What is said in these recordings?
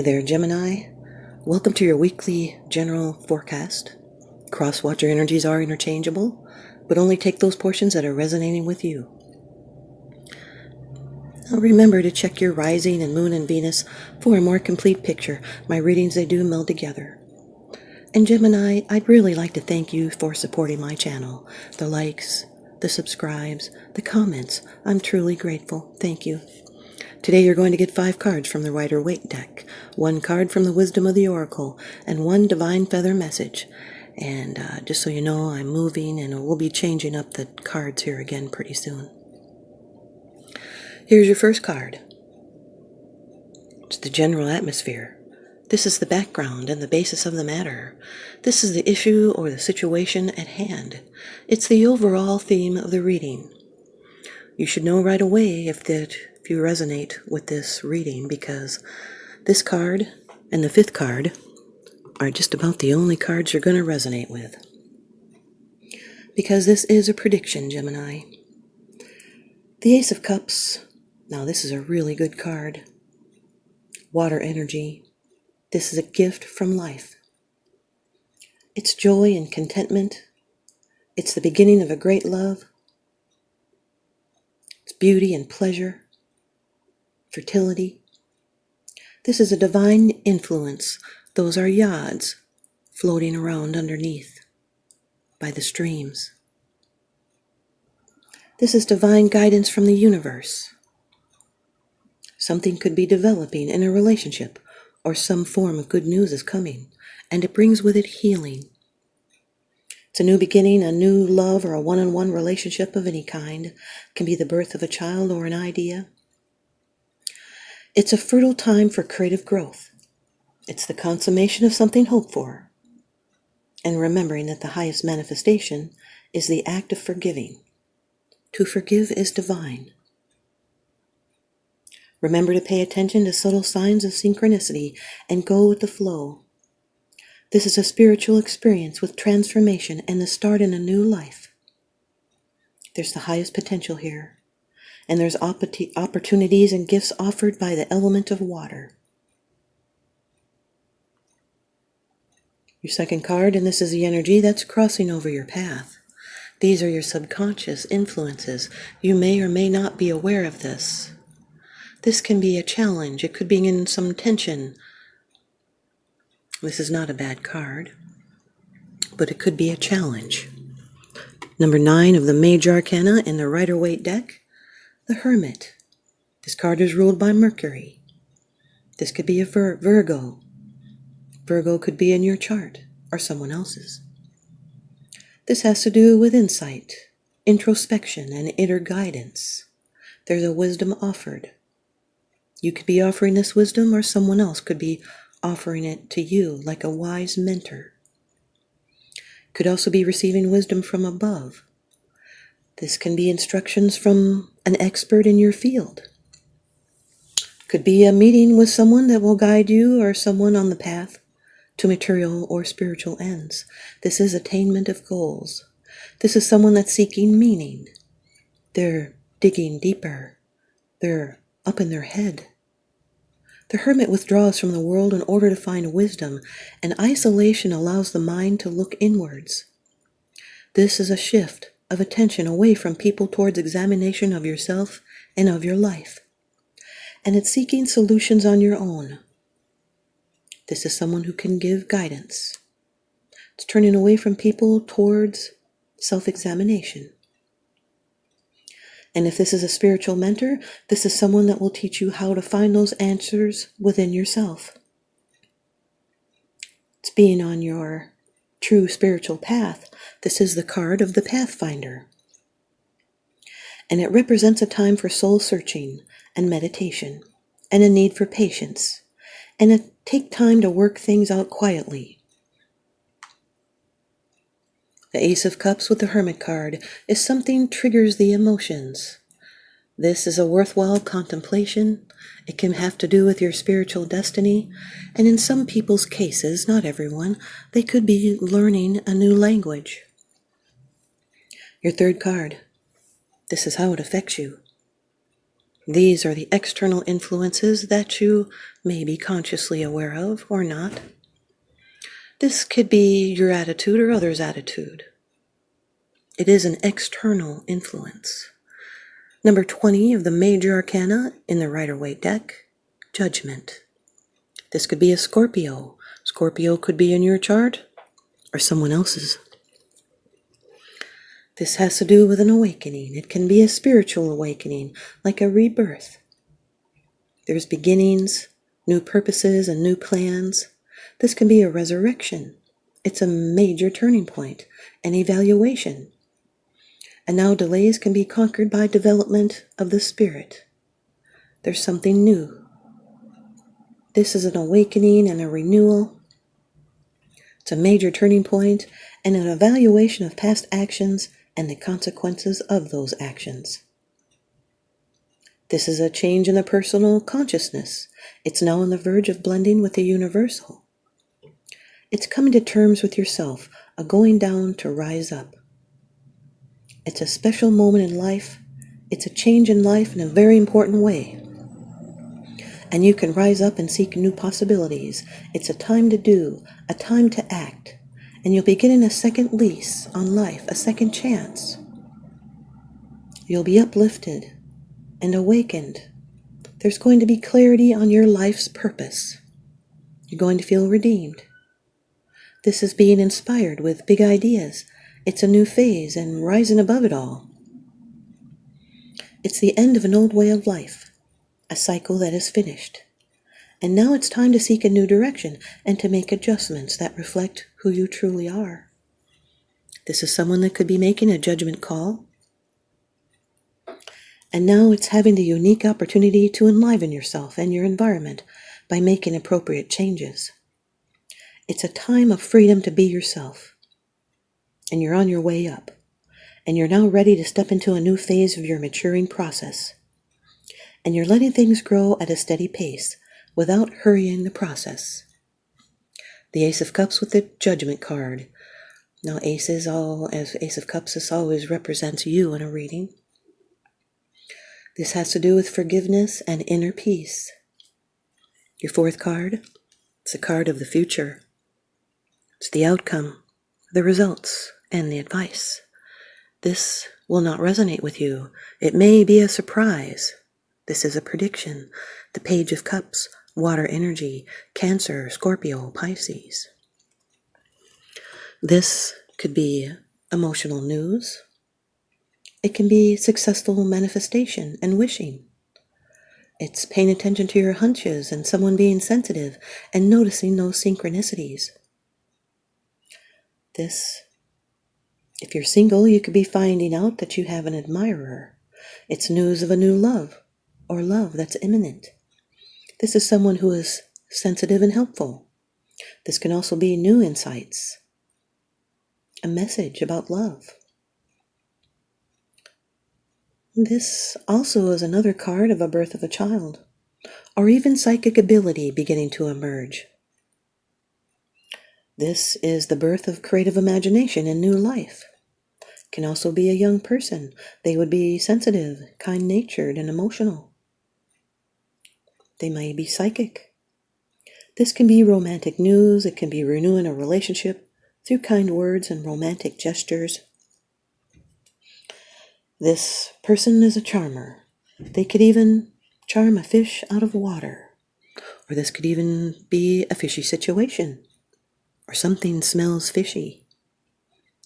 Hi there, Gemini. Welcome to your weekly general forecast. Cross-watcher energies are interchangeable, but only take those portions that are resonating with you. Now remember to check your rising and moon and Venus for a more complete picture. My readings, they do meld together. And Gemini, I'd really like to thank you for supporting my channel. The likes, the subscribes, the comments. I'm truly grateful. Thank you. Today you're going to get 5 cards from the Rider-Waite deck, 1 card from the Wisdom of the Oracle, and 1 Divine Feather message. And just so you know, I'm moving and we'll be changing up the cards here again pretty soon. Here's your first card. It's the general atmosphere. This is the background and the basis of the matter. This is the issue or the situation at hand. It's the overall theme of the reading. You should know right away if you resonate with this reading, because this card and the 5th card are just about the only cards you're going to resonate with. Because this is a prediction, Gemini. The Ace of Cups. Now this is a really good card. Water energy. This is a gift from life. It's joy and contentment. It's the beginning of a great love. It's beauty and pleasure. Fertility. This is a divine influence. Those are yads floating around underneath by the streams. This is divine guidance from the universe. Something could be developing in a relationship, or some form of good news is coming, and it brings with it healing. It's a new beginning, a new love, or a one-on-one relationship of any kind. It can be the birth of a child or an idea. It's a fertile time for creative growth. It's the consummation of something hoped for. And remembering that the highest manifestation is the act of forgiving. To forgive is divine. Remember to pay attention to subtle signs of synchronicity and go with the flow. This is a spiritual experience with transformation and the start in a new life. There's the highest potential here. And there's opportunities and gifts offered by the element of water. Your second card, and this is the energy that's crossing over your path. These are your subconscious influences. You may or may not be aware of this. This can be a challenge. It could be in some tension. This is not a bad card, but it could be a challenge. Number 9 of the Major Arcana in the Rider-Waite deck. The Hermit. This card is ruled by Mercury. This could be a Virgo. Virgo could be in your chart or someone else's. This has to do with insight, introspection, and inner guidance. There's a wisdom offered. You could be offering this wisdom, or someone else could be offering it to you like a wise mentor. Could also be receiving wisdom from above. This can be instructions from an expert in your field. Could be a meeting with someone that will guide you or someone on the path to material or spiritual ends. This is attainment of goals. This is someone that's seeking meaning. They're digging deeper. They're up in their head. The hermit withdraws from the world in order to find wisdom, and isolation allows the mind to look inwards. This is a shift of attention away from people towards examination of yourself and of your life. And it's seeking solutions on your own. This is someone who can give guidance. It's turning away from people towards self-examination. And if this is a spiritual mentor, this is someone that will teach you how to find those answers within yourself. It's being on your true spiritual path. This is the card of the Pathfinder. And it represents a time for soul searching and meditation, and a need for patience, and take time to work things out quietly. The Ace of Cups with the Hermit card is something triggers the emotions. This is a worthwhile contemplation. It can have to do with your spiritual destiny, and in some people's cases, not everyone, they could be learning a new language. Your third card. This is how it affects you. These are the external influences that you may be consciously aware of or not. This could be your attitude or others' attitude. It is an external influence. Number 20 of the major arcana in the Rider-Waite deck, Judgment. This could be a Scorpio. Scorpio could be in your chart or someone else's. This has to do with an awakening. It can be a spiritual awakening, like a rebirth. There's beginnings, new purposes, and new plans. This can be a resurrection. It's a major turning point, an evaluation. And now delays can be conquered by development of the spirit. There's something new. This is an awakening and a renewal. It's a major turning point and an evaluation of past actions and the consequences of those actions. This is a change in the personal consciousness. It's now on the verge of blending with the universal. It's coming to terms with yourself, a going down to rise up. It's a special moment in life. It's a change in life in a very important way. And you can rise up and seek new possibilities. It's a time to do, a time to act. And you'll be getting a second lease on life, a second chance. You'll be uplifted and awakened. There's going to be clarity on your life's purpose. You're going to feel redeemed. This is being inspired with big ideas. It's a new phase and rising above it all. It's the end of an old way of life, a cycle that is finished. And now it's time to seek a new direction and to make adjustments that reflect who you truly are. This is someone that could be making a judgment call. And now it's having the unique opportunity to enliven yourself and your environment by making appropriate changes. It's a time of freedom to be yourself. And you're on your way up. And you're now ready to step into a new phase of your maturing process. And you're letting things grow at a steady pace without hurrying the process. The Ace of Cups with the Judgment card. Now Ace of Cups, this always represents you in a reading. This has to do with forgiveness and inner peace. Your fourth card, it's a card of the future. It's the outcome, the results, and the advice. This will not resonate with you. It may be a surprise. This is a prediction. The Page of Cups, water energy, Cancer, Scorpio, Pisces. This could be emotional news. It can be successful manifestation and wishing. It's paying attention to your hunches and someone being sensitive and noticing those synchronicities. This, if you're single, you could be finding out that you have an admirer. It's news of a new love or love that's imminent. This is someone who is sensitive and helpful. This can also be new insights, a message about love. This also is another card of a birth of a child, or even psychic ability beginning to emerge. This is the birth of creative imagination and new life. Can also be a young person. They would be sensitive, kind-natured, and emotional. They may be psychic. This can be romantic news. It can be renewing a relationship through kind words and romantic gestures. This person is a charmer. They could even charm a fish out of water. Or this could even be a fishy situation. Or something smells fishy.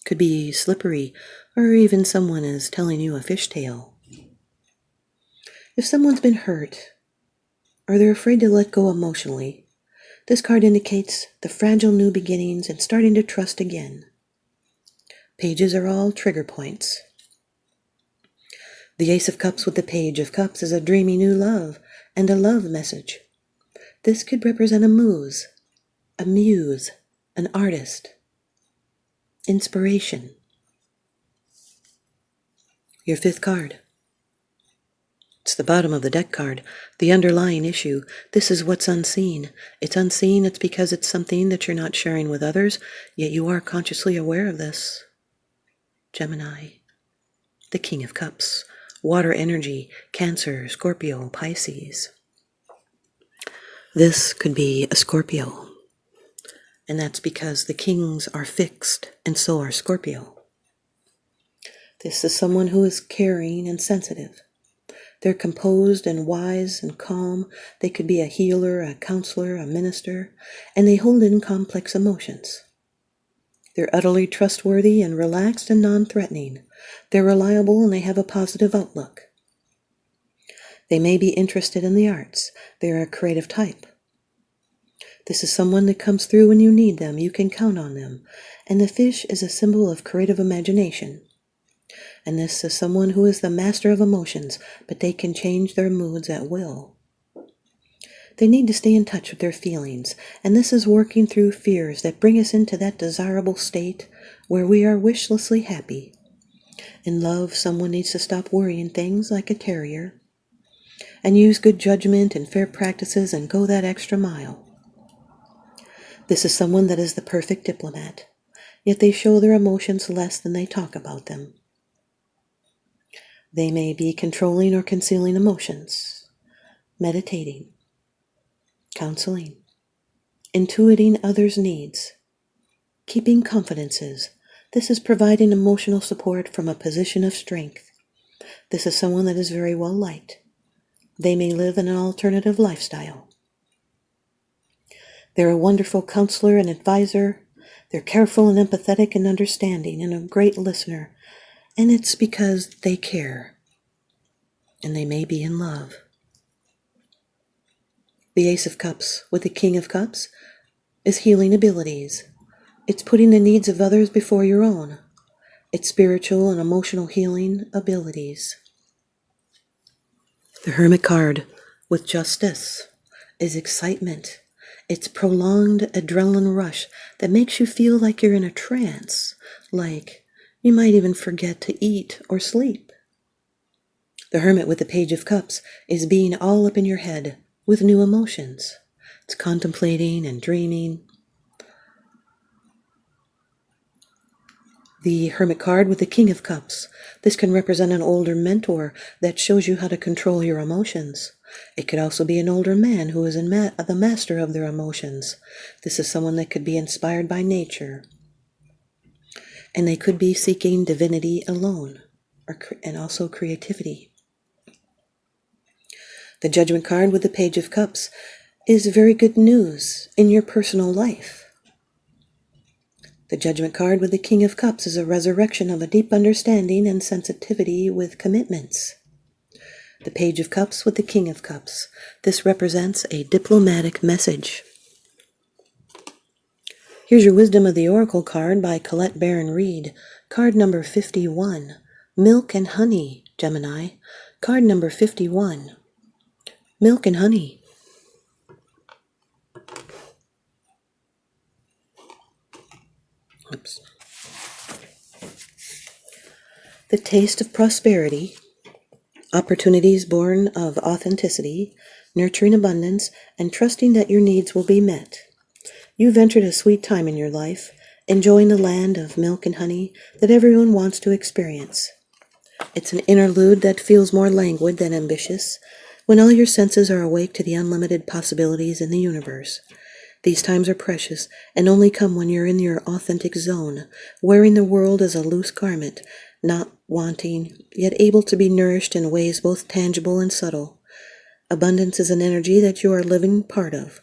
Could be slippery, or even someone is telling you a fish tale. If someone's been hurt, or they're afraid to let go emotionally, this card indicates the fragile new beginnings and starting to trust again. Pages are all trigger points. The Ace of Cups with the Page of Cups is a dreamy new love and a love message. This could represent a muse, an artist, inspiration. Your fifth card. It's the bottom of the deck card, the underlying issue. This is what's unseen. It's unseen, it's because it's something that you're not sharing with others, yet you are consciously aware of this. Gemini, the King of Cups, water energy, Cancer, Scorpio, Pisces. This could be a Scorpio, and that's because the kings are fixed, and so are Scorpio. This is someone who is caring and sensitive. They're composed and wise and calm. They could be a healer, a counselor, a minister, and they hold in complex emotions. They're utterly trustworthy and relaxed and non-threatening. They're reliable and they have a positive outlook. They may be interested in the arts. They're a creative type. This is someone that comes through when you need them. You can count on them. And the fish is a symbol of creative imagination. And this is someone who is the master of emotions, but they can change their moods at will. They need to stay in touch with their feelings, and this is working through fears that bring us into that desirable state where we are wishlessly happy. In love, someone needs to stop worrying things like a terrier and use good judgment and fair practices and go that extra mile. This is someone that is the perfect diplomat, yet they show their emotions less than they talk about them. They may be controlling or concealing emotions, meditating, counseling, intuiting others' needs, keeping confidences. This is providing emotional support from a position of strength. This is someone that is very well liked. They may live in an alternative lifestyle. They're a wonderful counselor and advisor. They're careful and empathetic and understanding and a great listener. And it's because they care. And they may be in love. The Ace of Cups with the King of Cups is healing abilities. It's putting the needs of others before your own. It's spiritual and emotional healing abilities. The Hermit card with Justice is excitement. It's prolonged adrenaline rush that makes you feel like you're in a trance, like you might even forget to eat or sleep. The Hermit with the Page of Cups is being all up in your head with new emotions. It's contemplating and dreaming. The Hermit card with the King of Cups. This can represent an older mentor that shows you how to control your emotions. It could also be an older man who is the master of their emotions. This is someone that could be inspired by nature. And they could be seeking divinity alone, and also creativity. The Judgment card with the Page of Cups is very good news in your personal life. The Judgment card with the King of Cups is a resurrection of a deep understanding and sensitivity with commitments. The Page of Cups with the King of Cups. This represents a diplomatic message. Here's your Wisdom of the Oracle card by Colette Baron Reed. Card number 51. Milk and Honey, Gemini. Card number 51. Milk and honey. Oops. The taste of prosperity, opportunities born of authenticity, nurturing abundance, and trusting that your needs will be met. You've entered a sweet time in your life, enjoying the land of milk and honey that everyone wants to experience. It's an interlude that feels more languid than ambitious, when all your senses are awake to the unlimited possibilities in the universe. These times are precious and only come when you're in your authentic zone, wearing the world as a loose garment, not wanting, yet able to be nourished in ways both tangible and subtle. Abundance is an energy that you are living part of.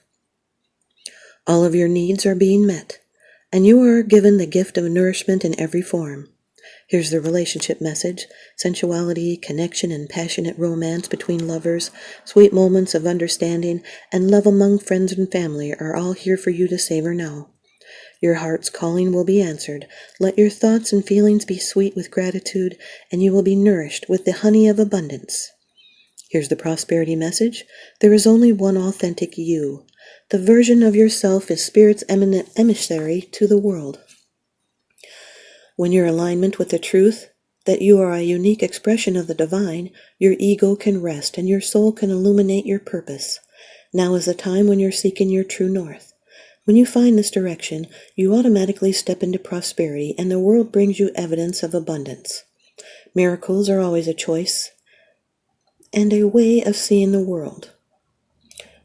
All of your needs are being met, and you are given the gift of nourishment in every form. Here's the relationship message. Sensuality, connection, and passionate romance between lovers, sweet moments of understanding, and love among friends and family are all here for you to savor now. Your heart's calling will be answered. Let your thoughts and feelings be sweet with gratitude, and you will be nourished with the honey of abundance. Here's the prosperity message. There is only one authentic you. The version of yourself is Spirit's eminent emissary to the world. When you're in alignment with the truth that you are a unique expression of the divine, your ego can rest and your soul can illuminate your purpose. Now is the time when you're seeking your true north. When you find this direction, you automatically step into prosperity and the world brings you evidence of abundance. Miracles are always a choice. and a way of seeing the world.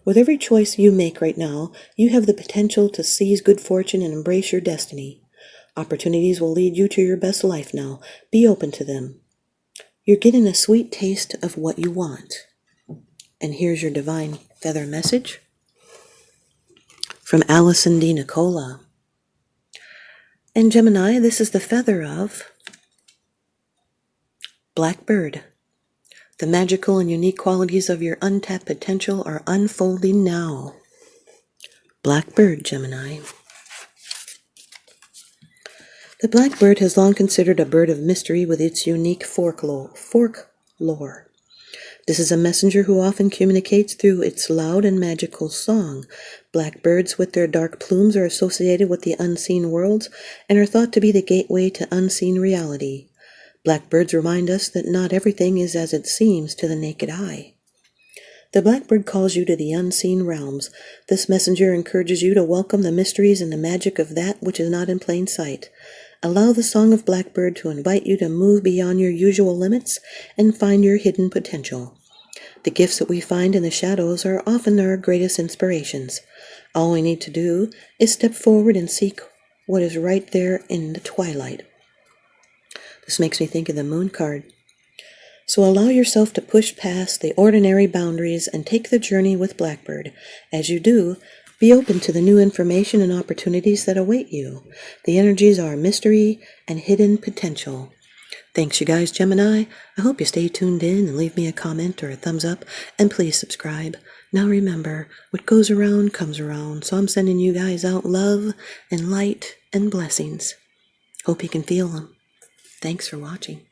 With every choice you make right now, you have the potential to seize good fortune and embrace your destiny. Opportunities will lead you to your best life now. Be open to them. You're getting a sweet taste of what you want. And here's your divine feather message from Allison D. Nicola. And Gemini, this is the feather of Blackbird. The magical and unique qualities of your untapped potential are unfolding now. Blackbird, Gemini. The blackbird has long considered a bird of mystery with its unique fork lore. This is a messenger who often communicates through its loud and magical song. Blackbirds with their dark plumes are associated with the unseen worlds and are thought to be the gateway to unseen reality. Blackbirds remind us that not everything is as it seems to the naked eye. The blackbird calls you to the unseen realms. This messenger encourages you to welcome the mysteries and the magic of that which is not in plain sight. Allow the song of blackbird to invite you to move beyond your usual limits and find your hidden potential. The gifts that we find in the shadows are often our greatest inspirations. All we need to do is step forward and seek what is right there in the twilight. This makes me think of the moon card. So allow yourself to push past the ordinary boundaries and take the journey with Blackbird. As you do, be open to the new information and opportunities that await you. The energies are mystery and hidden potential. Thanks, you guys, Gemini. I hope you stay tuned in and leave me a comment or a thumbs up, and please subscribe. Now remember, what goes around comes around, so I'm sending you guys out love and light and blessings. Hope you can feel them. Thanks for watching.